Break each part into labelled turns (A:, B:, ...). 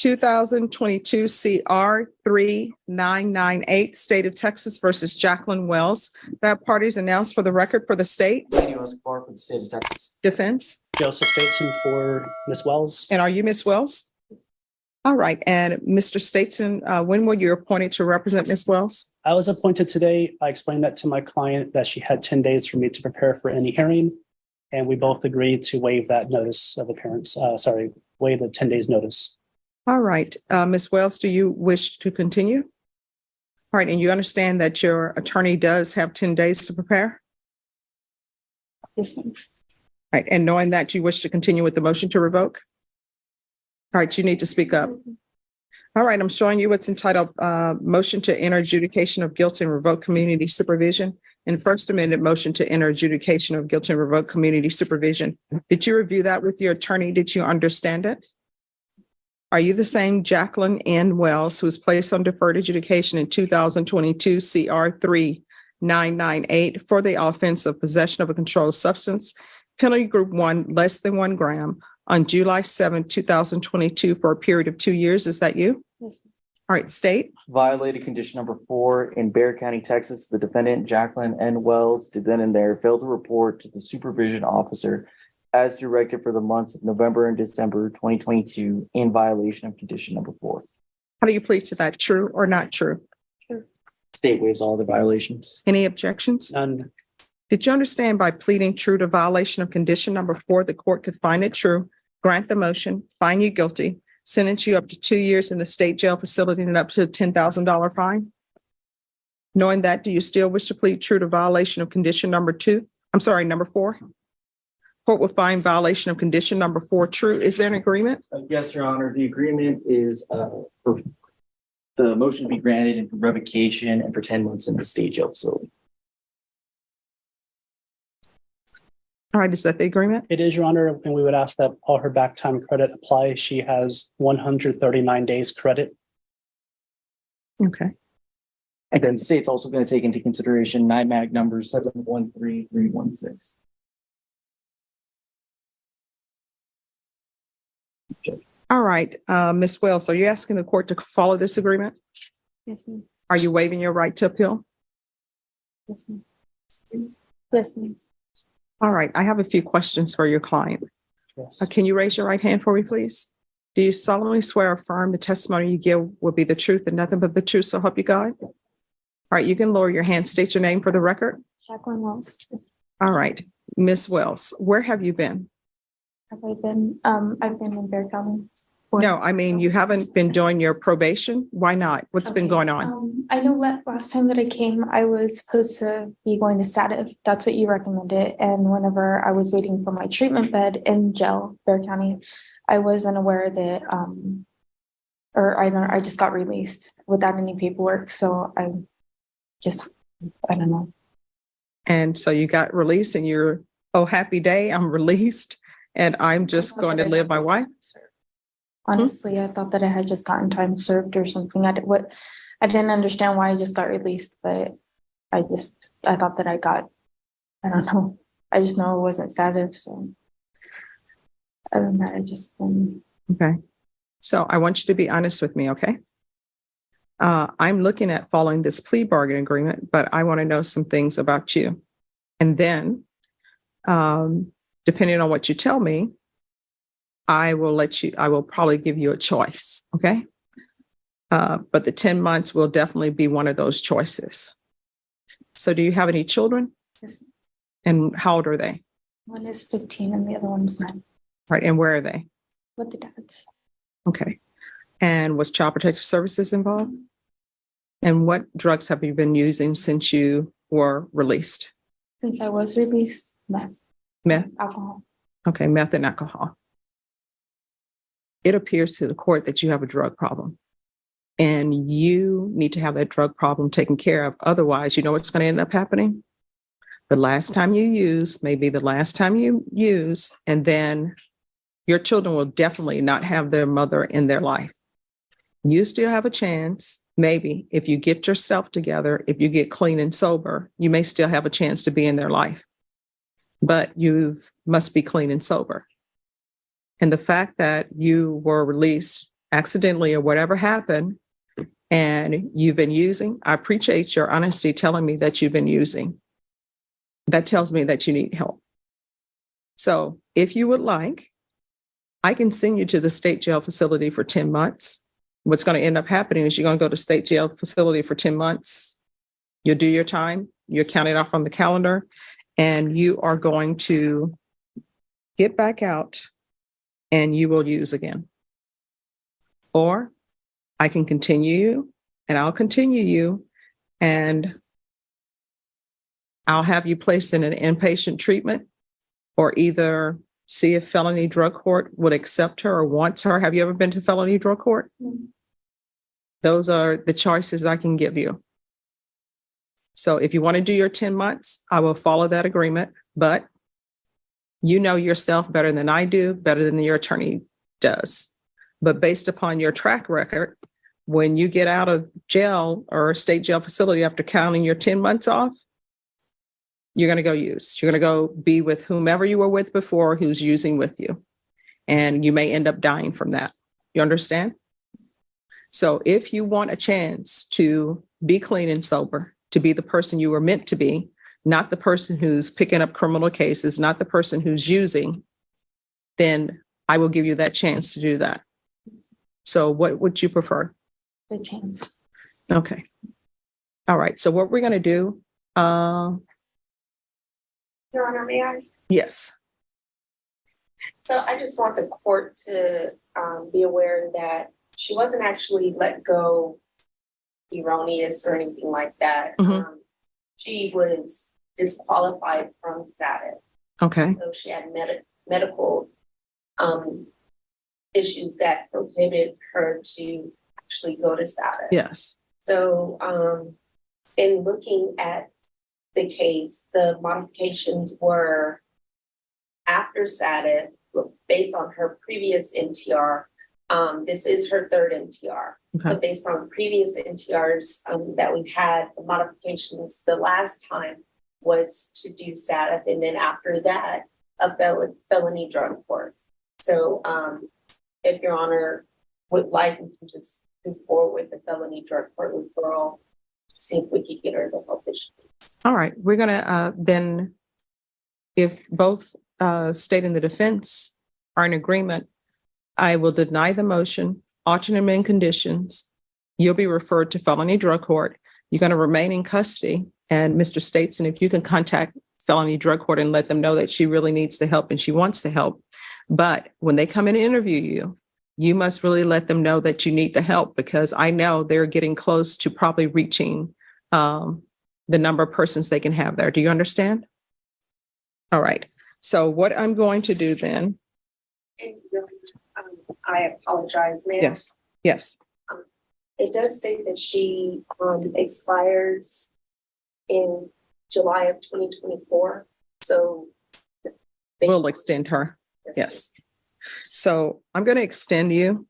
A: 2022 CR 3998, State of Texas versus Jacquelyn Wells. That party is announced for the record for the state.
B: Lady Escobar for the state of Texas.
A: Defense.
C: Joseph Statson for Ms. Wells.
A: And are you Ms. Wells? All right. And Mr. Statson, when were you appointed to represent Ms. Wells?
C: I was appointed today. I explained that to my client that she had 10 days for me to prepare for any hearing. And we both agreed to waive that notice of appearance. Waive the 10 days notice.
A: All right. Ms. Wells, do you wish to continue? All right. And you understand that your attorney does have 10 days to prepare?
D: Yes, ma'am.
A: All right. And knowing that you wish to continue with the motion to revoke? All right. You need to speak up. All right. I'm showing you what's entitled Motion to Enter Adjudication of Guilt and Revoke Community Supervision and First Amendment Motion to Enter Adjudication of Guilt and Revoke Community Supervision. Did you review that with your attorney? Did you understand it? Are you the same Jacquelyn N. Wells who was placed on deferred adjudication in 2022 CR 3998 for the offense of possession of a controlled substance, penalty group 1, less than 1 gram, on July 7, 2022 for a period of 2 years? Is that you?
D: Yes, ma'am.
A: All right, state.
B: Violated condition number 4 in Bexar County, Texas. The defendant, Jacquelyn N. Wells, did then and there fail to report to the supervision officer as directed for the months of November and December 2022 in violation of condition number 4.
A: How do you plead to that? True or not true?
B: State waives all the violations.
A: Any objections?
C: None.
A: Did you understand by pleading true to violation of condition number 4, the court could find it true, grant the motion, find you guilty, sentence you up to 2 years in the state jail facility and up to a $10,000 fine? Knowing that, do you still wish to plead true to violation of condition number 2? I'm sorry, number 4? Court will find violation of condition number 4 true. Is there an agreement?
B: Yes, Your Honor. The agreement is for the motion to be granted and for revocation and for 10 months in the state jail facility.
A: All right, is that the agreement?
C: It is, Your Honor, and we would ask that all her back time credit apply. She has 139 days credit.
A: Okay.
B: And then the state's also going to take into consideration NIMAG number 713316.
A: All right, Ms. Wells, are you asking the court to follow this agreement?
D: Yes, ma'am.
A: Are you waiving your right to appeal?
D: Yes, ma'am. Yes, ma'am.
A: All right, I have a few questions for your client.
C: Yes.
A: Can you raise your right hand for me, please? Do you solemnly swear or affirm the testimony you give will be the truth and nothing but the truth, so help you God? All right, you can lower your hand. State your name for the record.
D: Jacquelyn Wells. Yes.
A: All right, Ms. Wells, where have you been?
D: Have I been? I've been in Bexar County.
A: No, I mean, you haven't been doing your probation. Why not? What's been
D: Okay,
A: going on?
D: I know last time that I came, I was supposed to be going to stative. That's what you recommended. And whenever I was waiting for my treatment bed in jail, Bexar County, I wasn't aware that, I just got released without any paperwork. So I don't know.
A: And so you got released and you're, oh, happy day, I'm released and I'm just going to live my life.
D: Honestly, I thought that I had just gotten time served or something. I didn't understand why I just got released, but I thought that I don't know. I just know it wasn't stative. So other than that,
A: Okay. So I want you to be honest with me, okay? I'm looking at following this plea bargain agreement, but I want to know some things about you. And then, depending on what you tell me, I will probably give you a choice, okay? But the 10 months will definitely be one of those choices. So do you have any children?
D: Yes.
A: And how old are they?
D: one is 15 and the other one's 9.
A: Right, and where are they?
D: With the dads.
A: Okay. And was Child Protective Services involved? And what drugs have you been using since you were released?
D: Since I was released, meth.
A: Meth?
D: Alcohol.
A: Okay, meth and alcohol. It appears to the court that you have a drug problem and you need to have that drug problem taken care of. Otherwise, you know what's going to end up happening? The last time you use may be the last time you use, and then your children will definitely not have their mother in their life. You still have a chance. Maybe if you get yourself together, if you get clean and sober, you may still have a chance to be in their life, but you must be clean and sober. And the fact that you were released accidentally or whatever happened and you've been using, I appreciate your honesty telling me that you've been using. That tells me that you need help. So if you would like, I can send you to the state jail facility for 10 months. What's going to end up happening is you're going to go to state jail facility for 10 months. You'll do your time. You're counting off on the calendar and you are going to get back out and you will use again. Or I can continue you and I'll continue you and I'll have you placed in an inpatient treatment or either see if felony drug court would accept her or wants her. Have you ever been to felony drug court? Mm-hmm. Those are the choices I can give you. So if you want to do your 10 months, I will follow that agreement, but you know yourself better than I do, better than your attorney does. But based upon your track record, when you get out of jail or a state jail facility after counting your 10 months off, you're going to go use. You're going to go be with whomever you were with before who's using with you. And you may end up dying from that. You understand? So if you want a chance to be clean and sober, to be the person you were meant to be, not the person who's picking up criminal cases, not the person who's using, then I will give you that chance to do that. So what would you prefer?
D: The chance.
A: Okay. All right. So what we're going to do,
E: Your Honor, may I?
A: yes.
E: So I just want the court to be aware that she wasn't actually let go erroneous or anything like that.
A: Mm-hmm.
E: She was disqualified from status.
A: Okay.
E: So she had medical issues that prohibited her to actually go to status.
A: Yes.
E: So in looking at the case, the modifications were after status based on her previous NTR. This is her third NTR. Okay. So based on previous NTRs that we've had, the modifications the last time was to do status, and then after that, a felony drug court. So if Your Honor would like, we can just move forward with the felony drug court referral, see if we could get her the help that she needs.
A: All right. We're going to then, if both state and the defense are in agreement, I will deny the motion, alternate amend conditions. You'll be referred to felony drug court. You're going to remain in custody. And Mr. Stateson, if you can contact felony drug court and let them know that she really needs the help and she wants the help. But when they come in and interview you, you must really let them know that you need the help, because I know they're getting close to probably reaching the number of persons they can have there. Do you understand? All right. So what I'm going to do then.
E: And I apologize, ma'am.
A: Yes. Yes.
E: It does state that she expires in July of 2024. So
A: we'll extend her. Yes. So I'm going to extend you,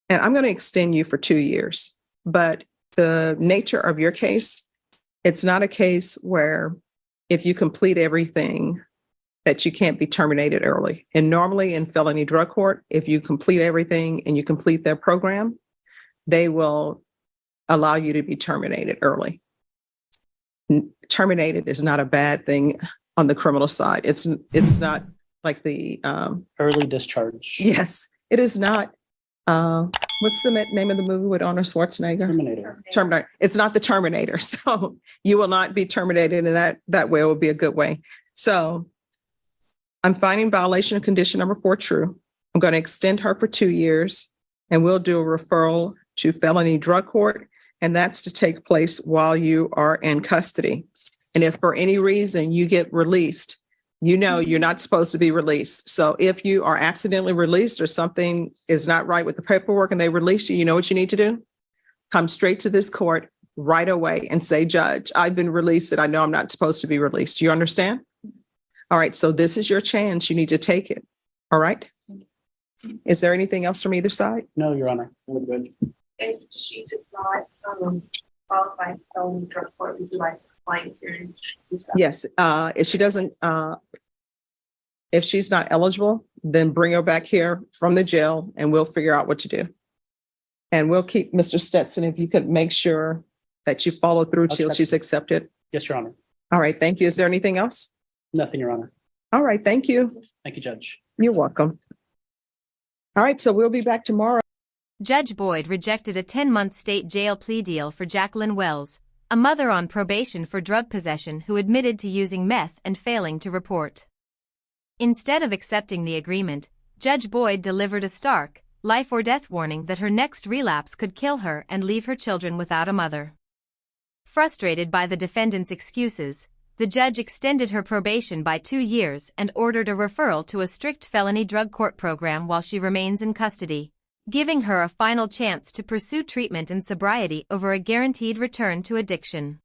A: and I'm going to extend you for 2 years. But the nature of your case, it's not a case where if you complete everything that you can't be terminated early. And normally in felony drug court, if you complete everything and you complete their program, they will allow you to be terminated early. Terminated is not a bad thing on the criminal side. It's not like the
C: early discharge.
A: Yes, it is not. What's the name of the movie with Arnold Schwarzenegger? Terminator. It's not the Terminator. So you will not be terminated in that way. It will be a good way. So I'm finding violation of condition number 4 true. I'm going to extend her for 2 years, and we'll do a referral to felony drug court. And that's to take place while you are in custody. And if for any reason you get released, you know you're not supposed to be released. So if you are accidentally released or something is not right with the paperwork and they release you, you know what you need to do? Come straight to this court right away and say, Judge, I've been released and I know I'm not supposed to be released. Do you understand? All right. So this is your chance. You need to take it. All right. Is there anything else from either side?
C: No, Your Honor. We're good.
E: If she does not qualify for felony drug court, would you like clients to?
A: Yes. If she doesn't, if she's not eligible, then bring her back here from the jail and we'll figure out what to do. And we'll keep Mr. Stetson, if you could make sure that you follow through till
C: check.
A: she's accepted.
C: Yes, Your Honor.
A: All right, thank you. Is there anything else?
C: Nothing, Your Honor.
A: All right, thank you.
C: Thank you, Judge.
A: You're welcome. All right, so we'll be back tomorrow.
F: Judge Boyd rejected a 10-month state jail plea deal for Jacquelyn Wells, a mother on probation for drug possession who admitted to using meth and failing to report. Instead of accepting the agreement, Judge Boyd delivered a stark, life-or-death warning that her next relapse could kill her and leave her children without a mother. Frustrated by the defendant's excuses, the judge extended her probation by 2 years and ordered a referral to a strict felony drug court program while she remains in custody, giving her a final chance to pursue treatment and sobriety over a guaranteed return to addiction.